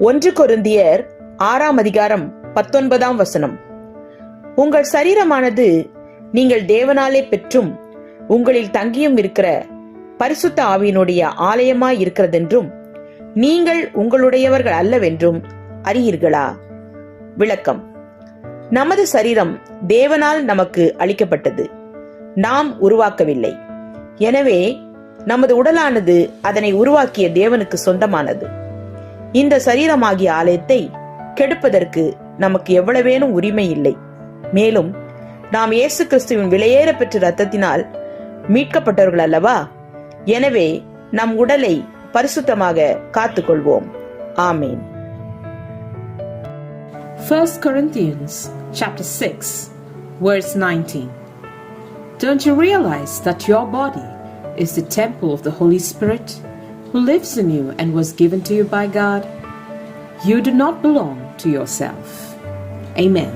1 கொரிந்தியர் 6:19 உங்கள் சரீரமானது நீங்கள் தேவனாலே பெற்றும் உங்களில் தங்கியும் இருக்கிற பரிசுத்த ஆவியினுடைய ஆலயமாய் இருக்கிறதென்றும் நீங்கள் உங்களுடையவர்கள் அல்லவென்றும் அறியீர்களா? விளக்கம்: நமது சரீரம் தேவனால் நமக்கு அளிக்கப்பட்டது, நாம் உருவாக்கவில்லை. எனவே நமது உடலானது அதனை உருவாக்கிய தேவனுக்கு சொந்தமானது. இந்த சரீரமாகிய ஆலயத்தை கெடுப்பதற்கு நமக்கு எவ்வளவேனும் உரிமை இல்லை. மேலும் நாம் இயேசு கிறிஸ்துவின் விலையேற பெற்ற இரத்தத்தினால் மீட்கப்பட்டவர்கள் அல்லவா? எனவே நம் உடலை பரிசுத்தமாக காத்துக்கொள்வோம். ஆமேன். 1 Corinthians chapter 6 verse 19. Don't you realize that your body is the temple of the Holy Spirit who lives in you and was given to you by God? You do not belong to yourself. Amen.